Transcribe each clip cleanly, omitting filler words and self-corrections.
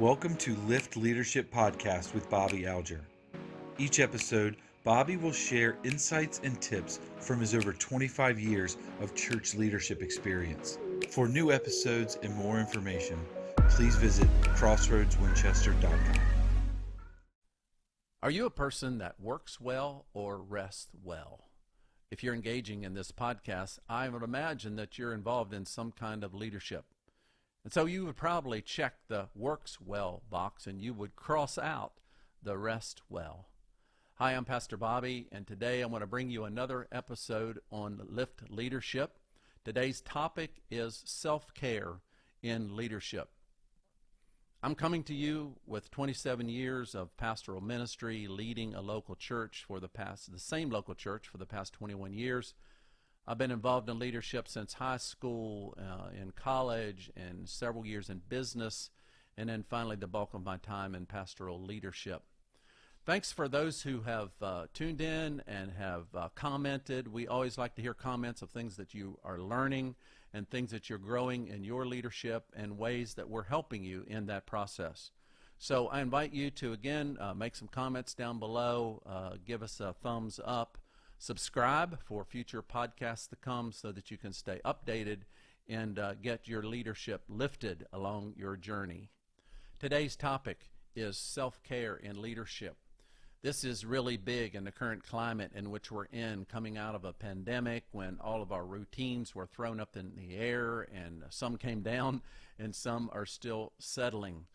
Welcome to Lift Leadership Podcast with Bobby Alger. Each episode, Bobby will share insights and tips from his over 25 years of church leadership experience. For new episodes and more information, please visit crossroadswinchester.com. Are you a person that works well or rests well? If you're engaging in this podcast, I would imagine that you're involved in some kind of leadership. And so you would probably check the works well box and you would cross out the rest well. Hi, I'm Pastor Bobby, and today I want to bring you another episode on Lift Leadership. Today's topic is self-care in leadership. I'm coming to you with 27 years of pastoral ministry, leading a local church the same local church for the past 21 years. I've been involved in leadership since high school, in college, and several years in business, and then finally the bulk of my time in pastoral leadership. Thanks for those who have tuned in and have commented. We always like to hear comments of things that you are learning and things that you're growing in your leadership and ways that we're helping you in that process. So I invite you to, again, make some comments down below, give us a thumbs up, subscribe for future podcasts to come so that you can stay updated and get your leadership lifted along your journey. Today's topic is self-care in leadership. This is really big in the current climate in which we're in, coming out of a pandemic when all of our routines were thrown up in the air and some came down and some are still settling.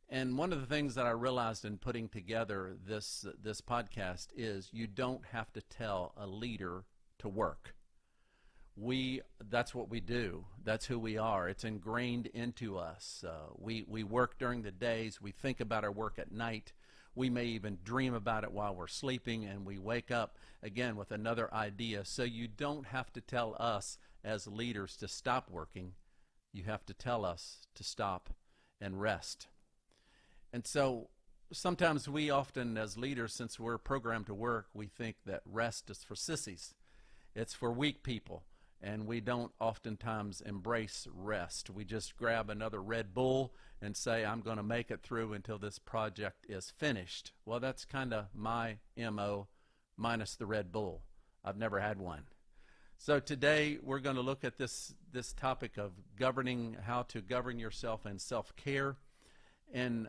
And one of the things that I realized in putting together this podcast is you don't have to tell a leader to work. That's what we do. That's who we are. It's ingrained into us. We work during the days. We think about our work at night. We may even dream about it while we're sleeping, and we wake up again with another idea. So you don't have to tell us as leaders to stop working. You have to tell us to stop and rest. And so sometimes we often, as leaders, since we're programmed to work, we think that rest is for sissies. It's for weak people. And we don't oftentimes embrace rest. We just grab another Red Bull and say, I'm going to make it through until this project is finished. Well, that's kind of my MO minus the Red Bull. I've never had one. So today we're going to look at this topic of how to govern yourself in self-care. And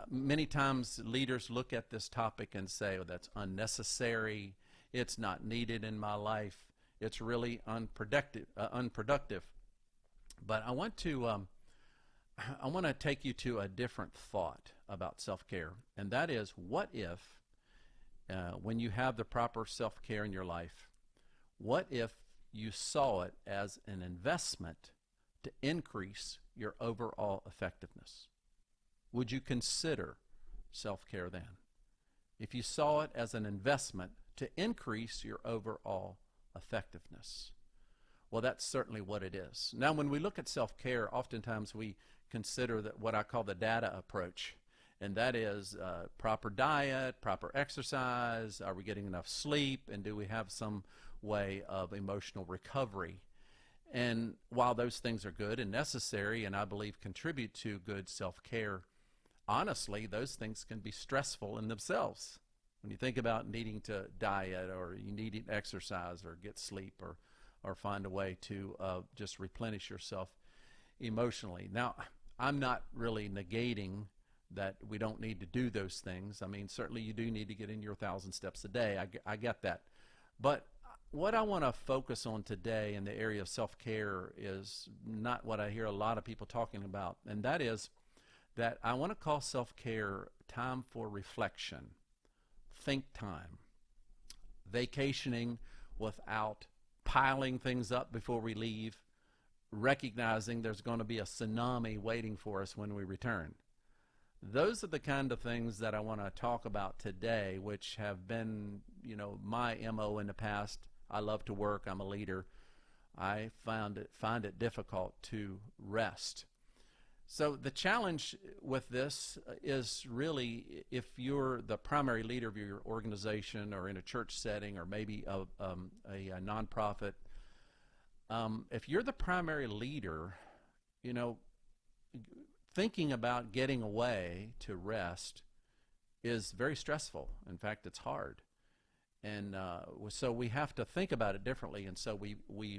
many times leaders look at this topic and say, oh, that's unnecessary. It's not needed in my life. It's really unproductive. But I want to take you to a different thought about self-care, and that is, what if, when you have the proper self-care in your life, what if you saw it as an investment to increase your overall effectiveness? Would you consider self-care then? If you saw it as an investment to increase your overall effectiveness. Well, that's certainly what it is. Now, when we look at self-care, oftentimes we consider that what I call the data approach, and that is proper diet, proper exercise, are we getting enough sleep, and do we have some way of emotional recovery? And while those things are good and necessary, and I believe contribute to good self-care, honestly, those things can be stressful in themselves. When you think about needing to diet, or you needing exercise, or get sleep, or find a way to just replenish yourself emotionally. Now, I'm not really negating that we don't need to do those things. I mean, certainly you do need to get in your 1,000 steps a day. I get that. But what I want to focus on today in the area of self-care is not what I hear a lot of people talking about, and that is that I want to call self-care time for reflection. Think time, vacationing without piling things up before we leave, recognizing there's going to be a tsunami waiting for us when we return. Those are the kind of things that I want to talk about today, which have been, my MO in the past. I love to work. I'm a leader. I find it difficult to rest. So the challenge with this is really, if you're the primary leader of your organization or in a church setting or maybe a nonprofit, if you're the primary leader, thinking about getting away to rest is very stressful. In fact, it's hard. And so we have to think about it differently, and so we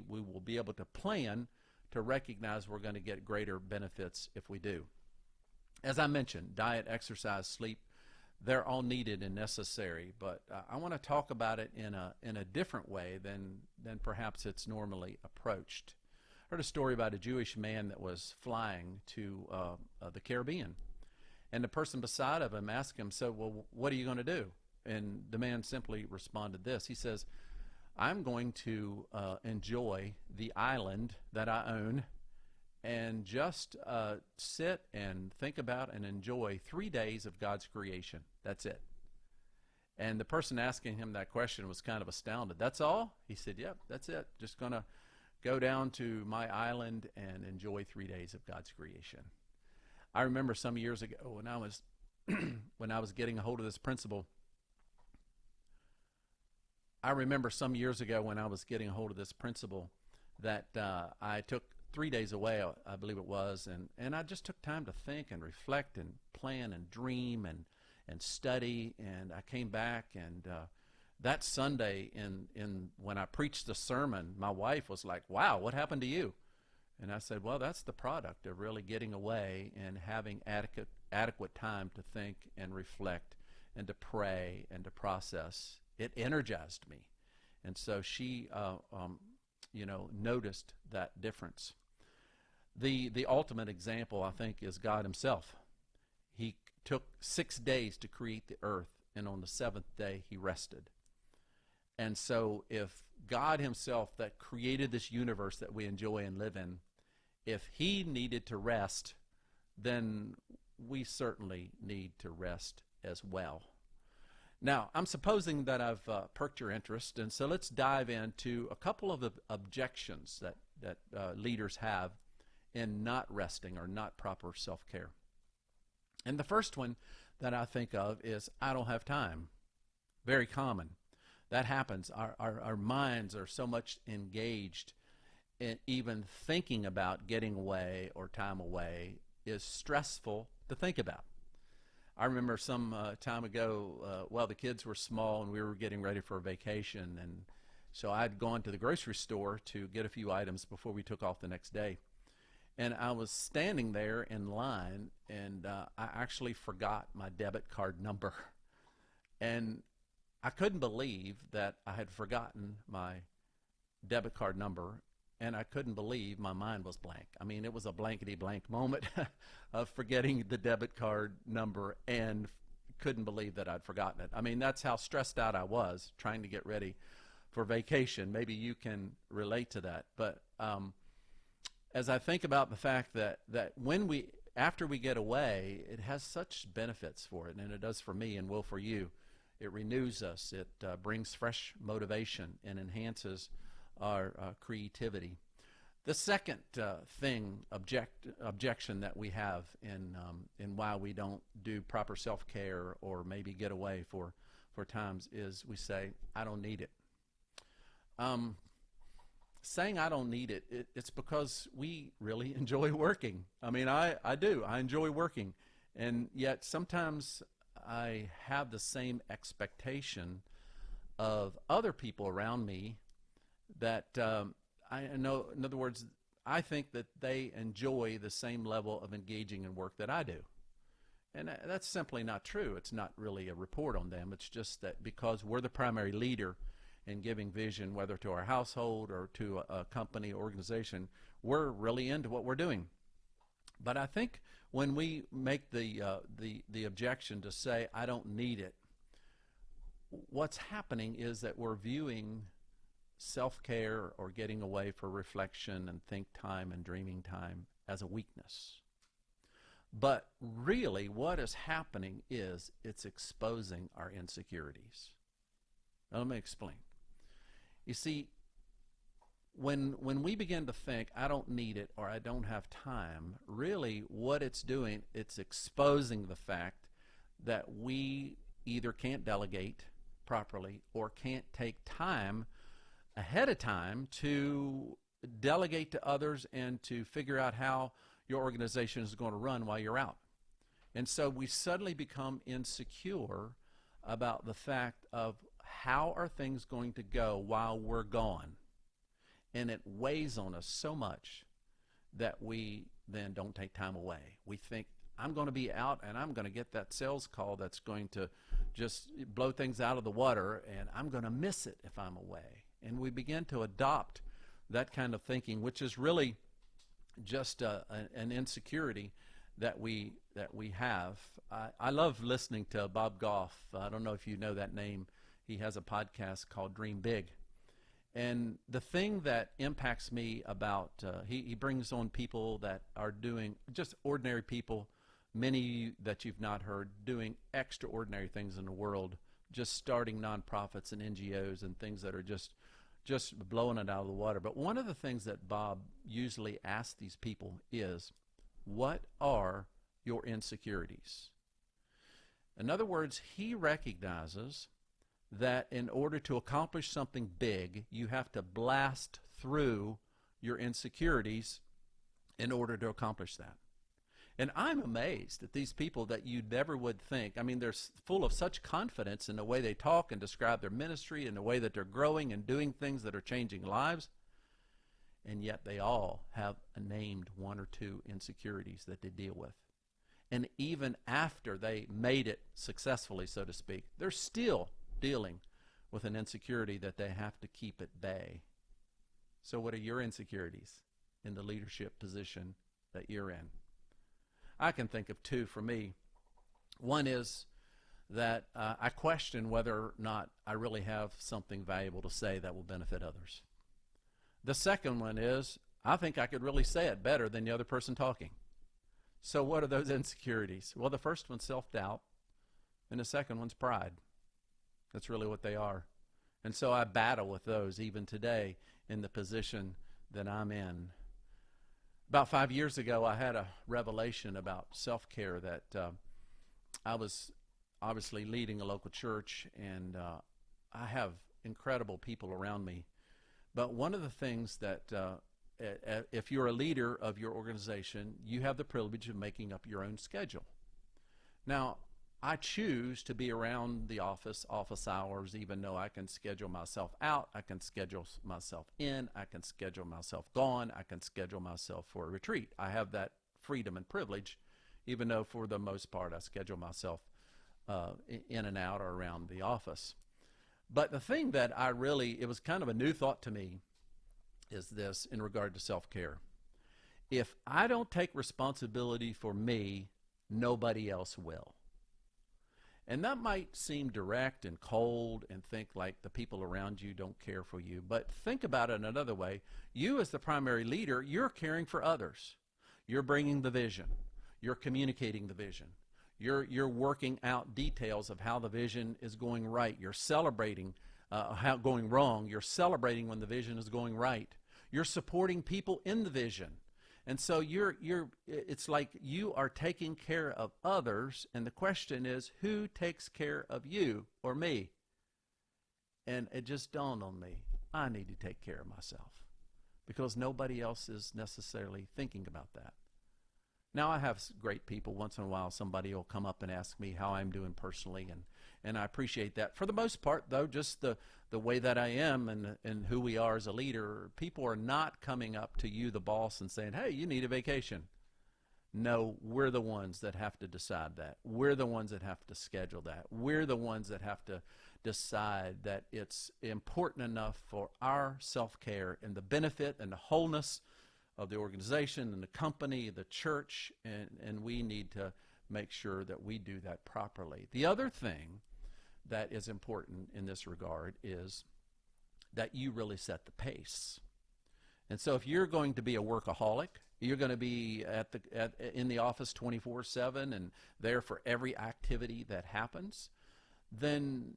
will be able to plan to recognize we're going to get greater benefits if we do. As I mentioned, diet, exercise, sleep, they're all needed and necessary, but I want to talk about it in a different way than perhaps it's normally approached. I heard a story about a Jewish man that was flying to the Caribbean, and the person beside of him asked him, so, well, what are you going to do? And the man simply responded this. He says, I'm going to enjoy the island that I own and just sit and think about and enjoy 3 days of God's creation. That's it. And the person asking him that question was kind of astounded. That's all? He said, yep, that's it. Just going to go down to my island and enjoy 3 days of God's creation. I remember some years ago when I was when I was getting a hold of this principle. That I took 3 days away, I believe it was, and I just took time to think and reflect and plan and dream and study, and I came back, and that Sunday when I preached the sermon, my wife was like, wow, what happened to you? And I said, well, that's the product of really getting away and having adequate time to think and reflect and to pray and to process. It energized me. And so she noticed that difference. The ultimate example, I think, is God himself. He took 6 days to create the earth, and on the seventh day he rested. And so if God himself that created this universe that we enjoy and live in, if he needed to rest, then we certainly need to rest as well. Now, I'm supposing that I've perked your interest, and so let's dive into a couple of the objections that leaders have in not resting or not proper self-care. And the first one that I think of is, I don't have time. Very common. That happens. Our minds are so much engaged in even thinking about getting away or time away is stressful to think about. I remember some time ago, the kids were small and we were getting ready for a vacation, and so I'd gone to the grocery store to get a few items before we took off the next day. And I was standing there in line, and I actually forgot my debit card number. And I couldn't believe that I had forgotten my debit card number, and I couldn't believe my mind was blank. I mean, it was a blankety-blank moment of forgetting the debit card number and couldn't believe that I'd forgotten it. I mean, that's how stressed out I was trying to get ready for vacation. Maybe you can relate to that. But as I think about the fact that after we get away, it has such benefits for it, and it does for me and will for you. It renews us. It brings fresh motivation and enhances our creativity. The second objection that we have in why we don't do proper self-care or maybe get away for times is we say, I don't need it. Saying I don't need it, it's because we really enjoy working. I mean, I do. I enjoy working. And yet sometimes I have the same expectation of other people around me that I know, in other words, I think that they enjoy the same level of engaging in work that I do. And that's simply not true. It's not really a report on them. It's just that because we're the primary leader in giving vision, whether to our household or to a company or organization, we're really into what we're doing. But I think when we make the objection to say, I don't need it, what's happening is that we're viewing self-care or getting away for reflection and think time and dreaming time as a weakness. But really what is happening is it's exposing our insecurities. Now, let me explain. You see, when we begin to think, I don't need it or I don't have time, really what it's doing, it's exposing the fact that we either can't delegate properly or can't take time ahead of time to delegate to others and to figure out how your organization is going to run while you're out. And so we suddenly become insecure about the fact of how are things going to go while we're gone. And it weighs on us so much that we then don't take time away. We think, I'm going to be out and I'm going to get that sales call that's going to just blow things out of the water, and I'm going to miss it if I'm away. And we begin to adopt that kind of thinking, which is really just an insecurity that we have. I love listening to Bob Goff. I don't know if you know that name. He has a podcast called Dream Big. And the thing that impacts me about, he brings on people that are doing, just ordinary people, many that you've not heard, doing extraordinary things in the world, just starting nonprofits and NGOs and things that are just blowing it out of the water. But one of the things that Bob usually asks these people is, what are your insecurities? In other words, he recognizes that in order to accomplish something big, you have to blast through your insecurities in order to accomplish that. And I'm amazed at these people that you never would think. I mean, they're full of such confidence in the way they talk and describe their ministry and the way that they're growing and doing things that are changing lives. And yet they all have named one or two insecurities that they deal with. And even after they made it successfully, so to speak, they're still dealing with an insecurity that they have to keep at bay. So what are your insecurities in the leadership position that you're in? I can think of two for me. One is that I question whether or not I really have something valuable to say that will benefit others. The second one is I think I could really say it better than the other person talking. So what are those insecurities? Well, the first one's self-doubt, and the second one's pride. That's really what they are. And so I battle with those even today in the position that I'm in. About 5 years ago, I had a revelation about self-care that I was obviously leading a local church, and I have incredible people around me. But one of the things that if you're a leader of your organization, you have the privilege of making up your own schedule. Now, I choose to be around the office hours, even though I can schedule myself out, I can schedule myself in, I can schedule myself gone, I can schedule myself for a retreat. I have that freedom and privilege, even though for the most part I schedule myself in and out or around the office. But the thing that it was kind of a new thought to me, is this in regard to self-care. If I don't take responsibility for me, nobody else will. And that might seem direct and cold and think like the people around you don't care for you. But think about it another way. You as the primary leader, you're caring for others. You're bringing the vision. You're communicating the vision. You're working out details of how the vision is going right. You're celebrating how going wrong. You're celebrating when the vision is going right. You're supporting people in the vision. And so it's like you are taking care of others, and the question is, who takes care of you or me? And it just dawned on me, I need to take care of myself, because nobody else is necessarily thinking about that. Now, I have great people. Once in a while, somebody will come up and ask me how I'm doing personally, and I appreciate that. For the most part, though, just the way that I am and who we are as a leader, people are not coming up to you, the boss, and saying, hey, you need a vacation. No, we're the ones that have to decide that. We're the ones that have to schedule that. We're the ones that have to decide that it's important enough for our self-care and the benefit and the wholeness of the organization and the company, the church, and we need to make sure that we do that properly. The other thing that is important in this regard is that you really set the pace. And so if you're going to be a workaholic, you're going to be in the office 24/7 and there for every activity that happens, then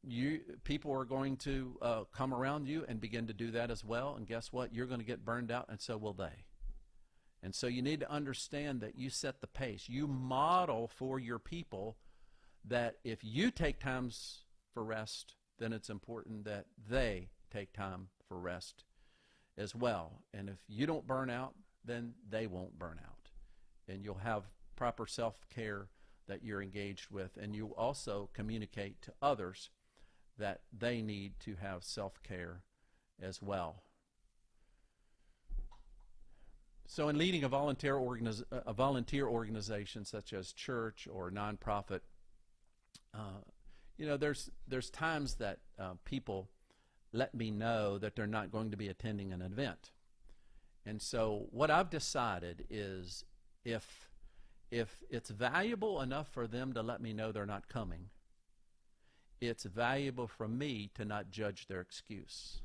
people are going to come around you and begin to do that as well. And guess what? You're going to get burned out, and so will they. And so you need to understand that you set the pace. You model for your people that if you take times for rest, then it's important that they take time for rest as well. And if you don't burn out, then they won't burn out. and you'll have proper self-care that you're engaged with, and you also communicate to others that they need to have self-care as well. So in leading a volunteer organization such as church or nonprofit, there's times that people let me know that they're not going to be attending an event. And so what I've decided is if it's valuable enough for them to let me know they're not coming, it's valuable for me to not judge their excuse.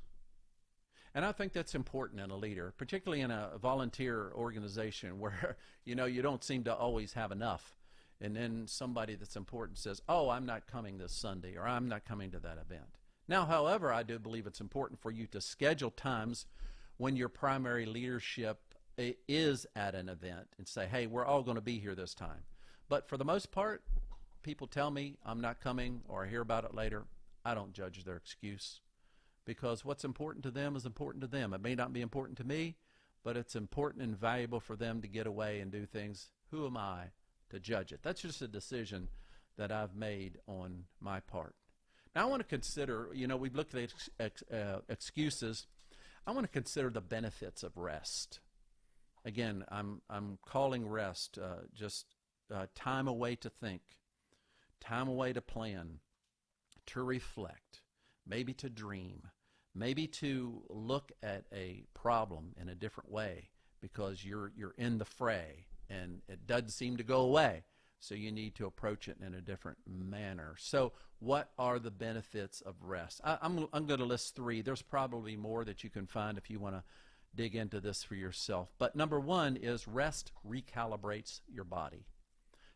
And I think that's important in a leader, particularly in a volunteer organization where you don't seem to always have enough. And then somebody that's important says, oh, I'm not coming this Sunday, or I'm not coming to that event. Now, however, I do believe it's important for you to schedule times when your primary leadership is at an event and say, hey, we're all going to be here this time. But for the most part, people tell me I'm not coming or I hear about it later. I don't judge their excuse, because what's important to them is important to them. It may not be important to me, but it's important and valuable for them to get away and do things. Who am I to judge it? That's just a decision that I've made on my part. Now I want to consider, we've looked at excuses. I want to consider the benefits of rest. Again, I'm calling rest just time away to think, time away to plan, to reflect, maybe to dream, maybe to look at a problem in a different way because you're in the fray and it doesn't seem to go away. So you need to approach it in a different manner. So what are the benefits of rest? I'm going to list 3. There's probably more that you can find if you want to dig into this for yourself. But number 1 is rest recalibrates your body.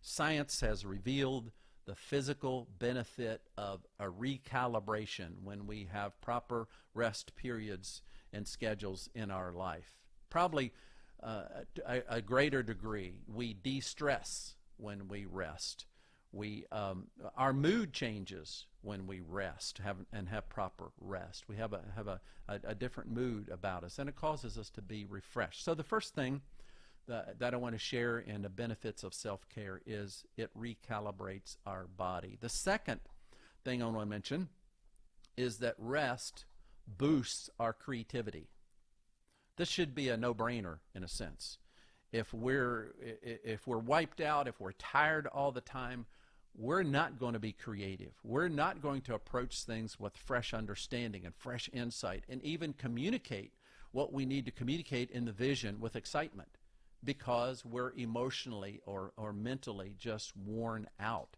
Science has revealed the physical benefit of a recalibration when we have proper rest periods and schedules in our life. Probably a greater degree, we de-stress when we rest. Our mood changes when we rest and have proper rest. We have a different mood about us, and it causes us to be refreshed. So the first thing that I want to share in the benefits of self-care is it recalibrates our body. The second thing I want to mention is that rest boosts our creativity. This should be a no-brainer in a sense. If we're wiped out, if we're tired all the time, we're not going to be creative. We're not going to approach things with fresh understanding and fresh insight and even communicate what we need to communicate in the vision with excitement, because we're emotionally or mentally just worn out.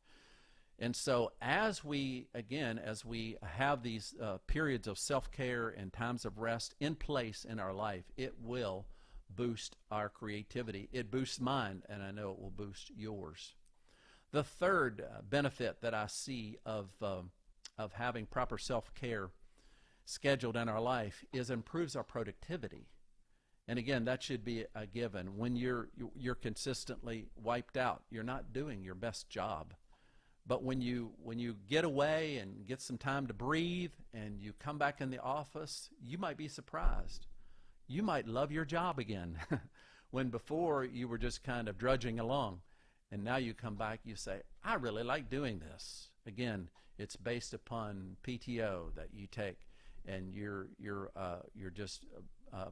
And so as we have these periods of self-care and times of rest in place in our life, it will boost our creativity. It boosts mine, and I know it will boost yours. The third benefit that I see of having proper self-care scheduled in our life is improves our productivity. And again, that should be a given. When you're consistently wiped out, you're not doing your best job. But when you get away and get some time to breathe and you come back in the office, you might be surprised. You might love your job again when before you were just kind of drudging along. And now you come back, you say, I really like doing this. Again, it's based upon PTO that you take, and you're just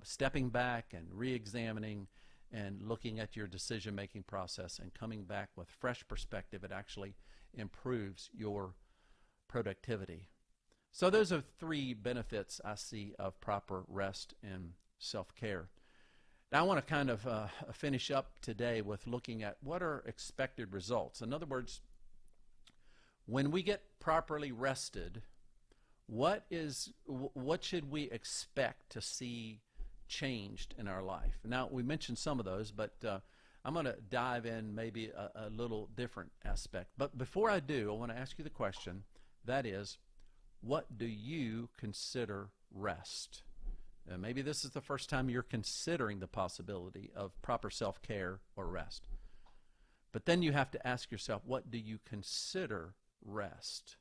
stepping back and re-examining and looking at your decision-making process and coming back with fresh perspective. It actually improves your productivity. So those are 3 benefits I see of proper rest and self-care. Now I want to kind of finish up today with looking at what are expected results. In other words, when we get properly rested, what should we expect to see changed in our life? Now we mentioned some of those, but I'm going to dive in maybe a little different aspect. But before I do, I want to ask you the question, that is, what do you consider rest? Maybe this is the first time you're considering the possibility of proper self-care or rest. But then you have to ask yourself, what do you consider rest?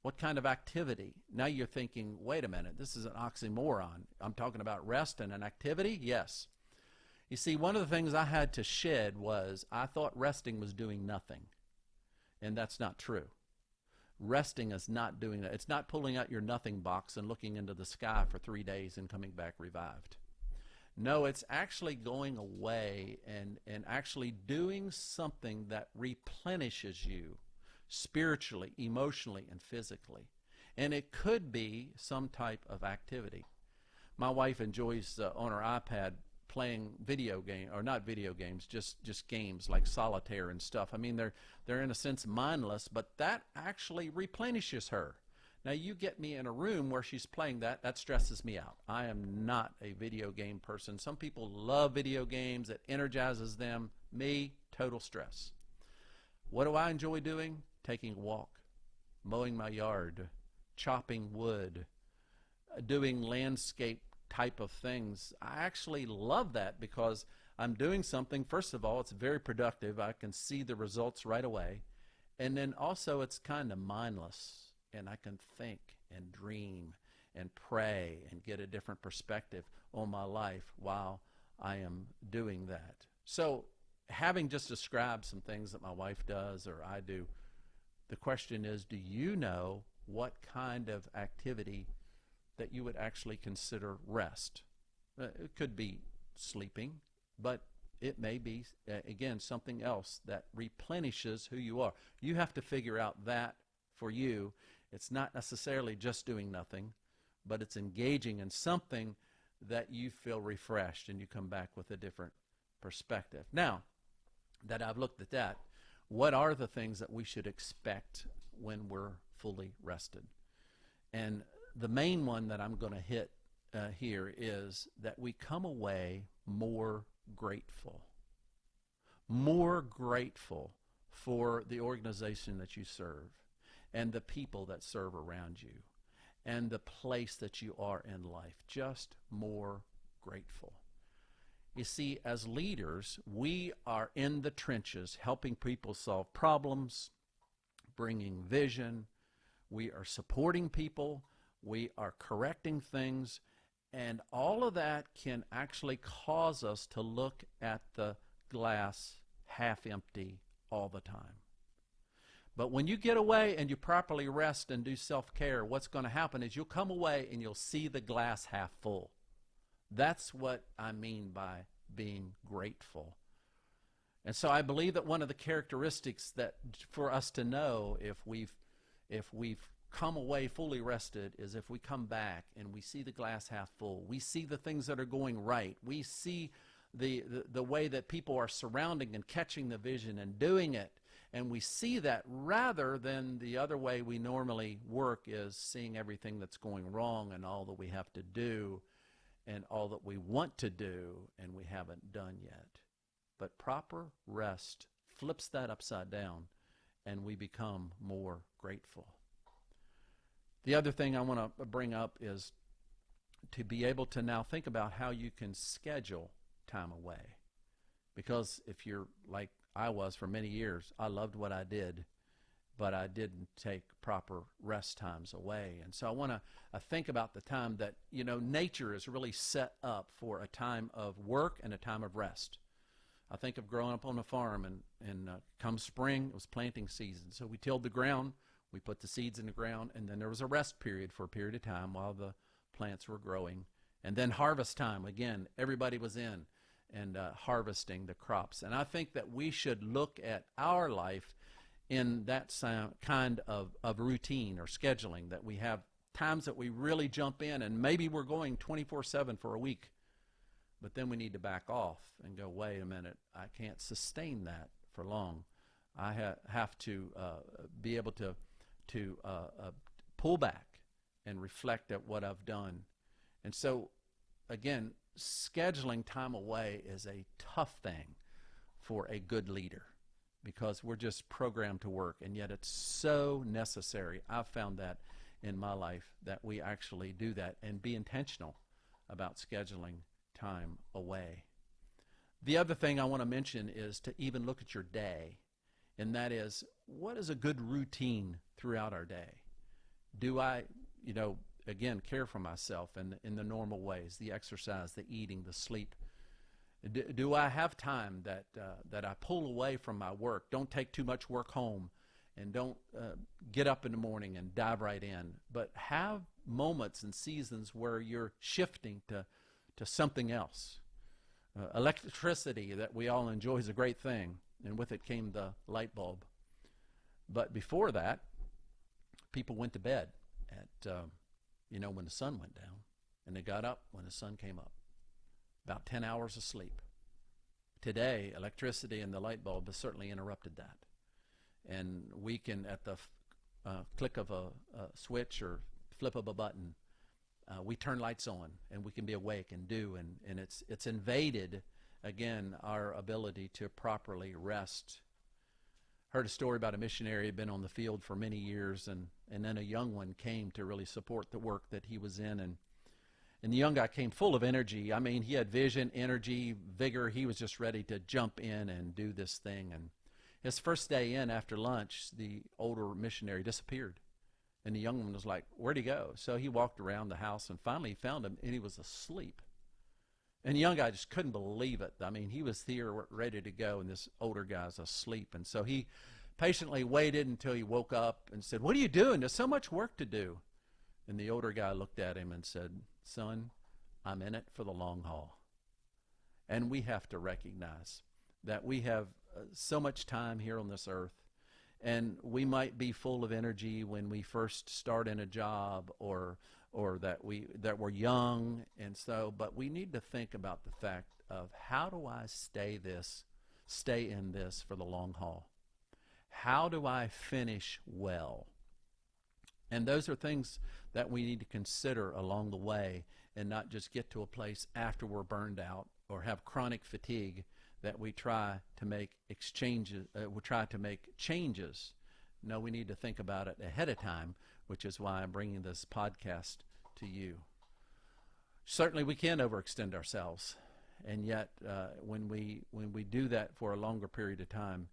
What kind of activity? Now you're thinking, wait a minute, this is an oxymoron. I'm talking about rest and an activity? Yes. You see, one of the things I had to shed was I thought resting was doing nothing. And that's not true. Resting is not doing that. It's not pulling out your nothing box and looking into the sky for 3 days and coming back revived. No, it's actually going away and actually doing something that replenishes you spiritually, emotionally, and physically. And it could be some type of activity. My wife enjoys on her iPad playing video game, or not video games, just games like solitaire and stuff. I mean, they're in a sense mindless, but that actually replenishes her. Now, you get me in a room where she's playing that stresses me out. I am not a video game person. Some people love video games. It energizes them. Me, total stress. What do I enjoy doing? Taking a walk, mowing my yard, chopping wood, doing landscape type of things. I actually love that because I'm doing something. First of all, it's very productive. I can see the results right away. And then also it's kind of mindless, and I can think and dream and pray and get a different perspective on my life while I am doing that. So having just described some things that my wife does or I do, the question is, do you know what kind of activity that you would actually consider rest? It could be sleeping, but it may be, again, something else that replenishes who you are. You have to figure out that for you. It's not necessarily just doing nothing, but it's engaging in something that you feel refreshed and you come back with a different perspective. Now that I've looked at that, what are the things that we should expect when we're fully rested? And the main one that I'm going to hit here is that we come away more grateful for the organization that you serve and the people that serve around you and the place that you are in life. Just more grateful. You see, as leaders, we are in the trenches helping people solve problems, bringing vision. We are supporting people. We are correcting things. And all of that can actually cause us to look at the glass half empty all the time. But when you get away and you properly rest and do self-care, what's going to happen is you'll come away and you'll see the glass half full. That's what I mean by being grateful. And so I believe that one of the characteristics that for us to know if we've come away fully rested is if we come back and we see the glass half full. We see the things that are going right. We see the way that people are surrounding and catching the vision and doing it. And we see that rather than the other way we normally work is seeing everything that's going wrong and all that we have to do and all that we want to do and we haven't done yet. But proper rest flips that upside down and we become more grateful. The other thing I want to bring up is to be able to now think about how you can schedule time away. Because if you're like I was for many years, I loved what I did, but I didn't take proper rest times away. And so I want to think about the time that, nature is really set up for a time of work and a time of rest. I think of growing up on a farm, and come spring, it was planting season. So we tilled the ground, we put the seeds in the ground, and then there was a rest period for a period of time while the plants were growing. And then harvest time, again, everybody was in and harvesting the crops. And I think that we should look at our life in that kind of routine or scheduling, that we have times that we really jump in, and maybe we're going 24/7 for a week, but then we need to back off and go, wait a minute, I can't sustain that for long. I have to be able to pull back and reflect at what I've done. And so, again, scheduling time away is a tough thing for a good leader because we're just programmed to work, and yet it's so necessary. I've found that in my life that we actually do that and be intentional about scheduling time away. The other thing I want to mention is to even look at your day, and that is, what is a good routine throughout our day? Do I, again, care for myself in the normal ways, the exercise, the eating, the sleep? Do I have time that I pull away from my work? Don't take too much work home, and don't get up in the morning and dive right in. But have moments and seasons where you're shifting to something else. Electricity that we all enjoy is a great thing, and with it came the light bulb. But before that, people went to bed at when the sun went down, and they got up when the sun came up. About 10 hours of sleep. Today, electricity and the light bulb has certainly interrupted that. And we can, at the click of a switch or flip of a button, we turn lights on, and we can be awake and do, and it's invaded, again, our ability to properly rest. Heard a story about a missionary who had been on the field for many years, and then a young one came to really support the work that he was in, and the young guy came full of energy. I mean, he had vision, energy, vigor. He was just ready to jump in and do this thing. And his first day in after lunch, the older missionary disappeared. And the young one was like, where'd he go? So he walked around the house, and finally he found him, and he was asleep. And the young guy just couldn't believe it. I mean, he was here ready to go, and this older guy's asleep. And so he patiently waited until he woke up and said, what are you doing? There's so much work to do. And the older guy looked at him and said, son, I'm in it for the long haul. And we have to recognize that we have so much time here on this earth, and we might be full of energy when we first start in a job, or that we're young, and so, but we need to think about the fact of, how do I stay in this for the long haul? How do I finish well? And those are things that we need to consider along the way, and not just get to a place after we're burned out or have chronic fatigue that we try to make changes. No, we need to think about it ahead of time, which is why I'm bringing this podcast to you. Certainly we can overextend ourselves, and yet when we do that for a longer period of time,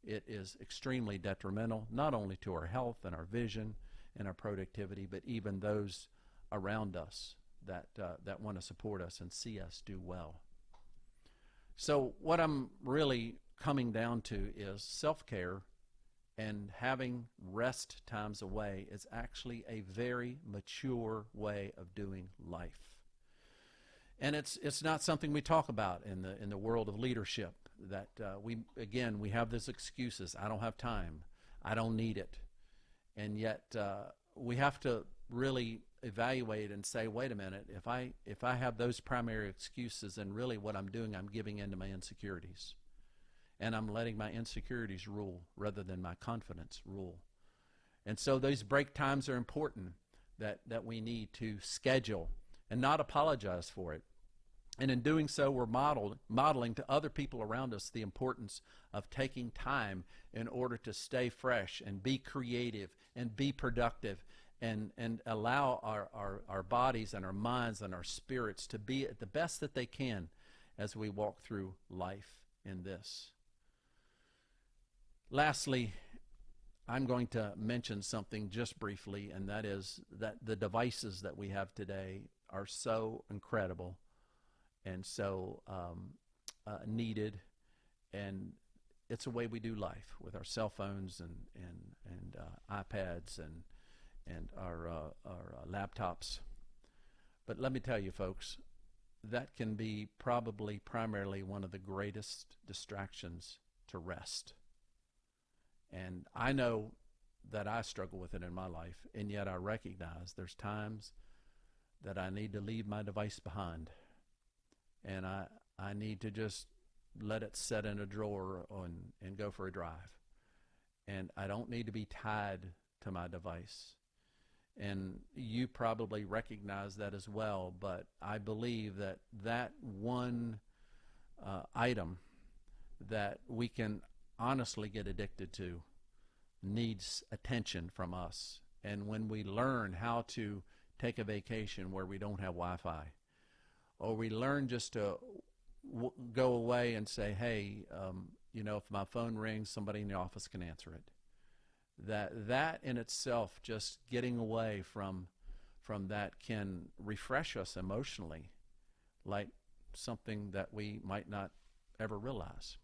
it is extremely detrimental, not only to our health and our vision and our productivity, but even those around us that want to support us and see us do well. So what I'm really coming down to is self-care, and having rest times away is actually a very mature way of doing life. And it's not something we talk about in the world of leadership, that we have these excuses. I don't have time. I don't need it. And yet we have to really evaluate and say, wait a minute, if I have those primary excuses, then really what I'm doing, I'm giving in to my insecurities. And I'm letting my insecurities rule rather than my confidence rule. And so those break times are important, that we need to schedule and not apologize for it. And in doing so, we're modeling to other people around us the importance of taking time in order to stay fresh and be creative and be productive, and allow our bodies and our minds and our spirits to be at the best that they can as we walk through life in this. Lastly, I'm going to mention something just briefly, and that is that the devices that we have today are so incredible and so needed, and it's a way we do life with our cell phones and iPads and our laptops. But let me tell you, folks, that can be probably primarily one of the greatest distractions to rest. And I know that I struggle with it in my life, and yet I recognize there's times that I need to leave my device behind, and I need to just let it set in a drawer and go for a drive. And I don't need to be tied to my device. And you probably recognize that as well, but I believe that one item that we can honestly get addicted to needs attention from us. And when we learn how to take a vacation where we don't have Wi-Fi, or we learn just to go away and say, hey, if my phone rings, somebody in the office can answer it. That in itself, just getting away from that, can refresh us emotionally, like something that we might not ever realize.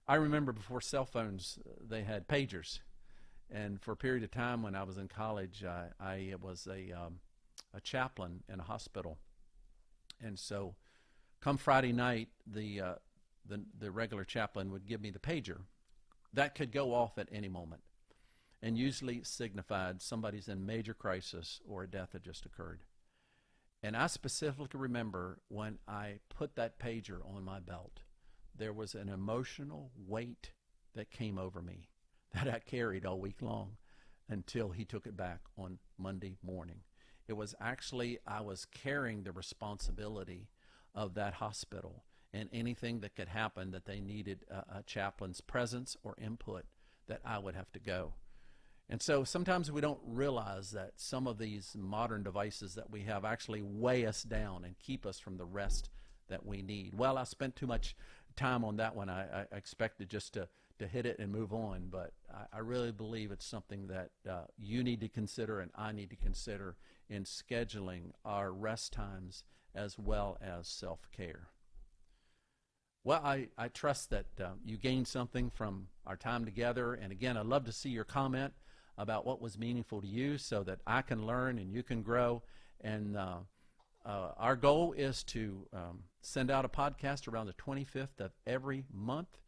I remember before cell phones, they had pagers. And for a period of time when I was in college, I was a chaplain in a hospital. And so come Friday night, the regular chaplain would give me the pager. That could go off at any moment and usually signified somebody's in major crisis or a death had just occurred. And I specifically remember when I put that pager on my belt, there was an emotional weight that came over me that I carried all week long until he took it back on Monday morning. It was actually, I was carrying the responsibility of that hospital and anything that could happen that they needed a chaplain's presence or input, that I would have to go. And so sometimes we don't realize that some of these modern devices that we have actually weigh us down and keep us from the rest that we need. Well, I spent too much time on that one. I expected just to hit it and move on, but I really believe it's something that you need to consider and I need to consider in scheduling our rest times as well as self-care. Well, I trust that you gained something from our time together. And again, I'd love to see your comment about what was meaningful to you so that I can learn and you can grow. And our goal is to send out a podcast around the 25th of every month.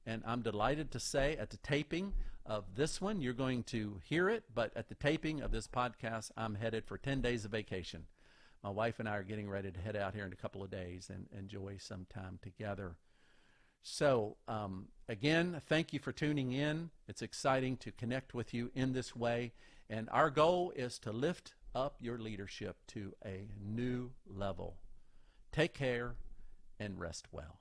And I'm delighted to say at the taping of this one, you're going to hear it. But at the taping of this podcast, I'm headed for 10 days of vacation. My wife and I are getting ready to head out here in a couple of days and enjoy some time together. So, again, thank you for tuning in. It's exciting to connect with you in this way. And our goal is to lift up your leadership to a new level. Take care and rest well.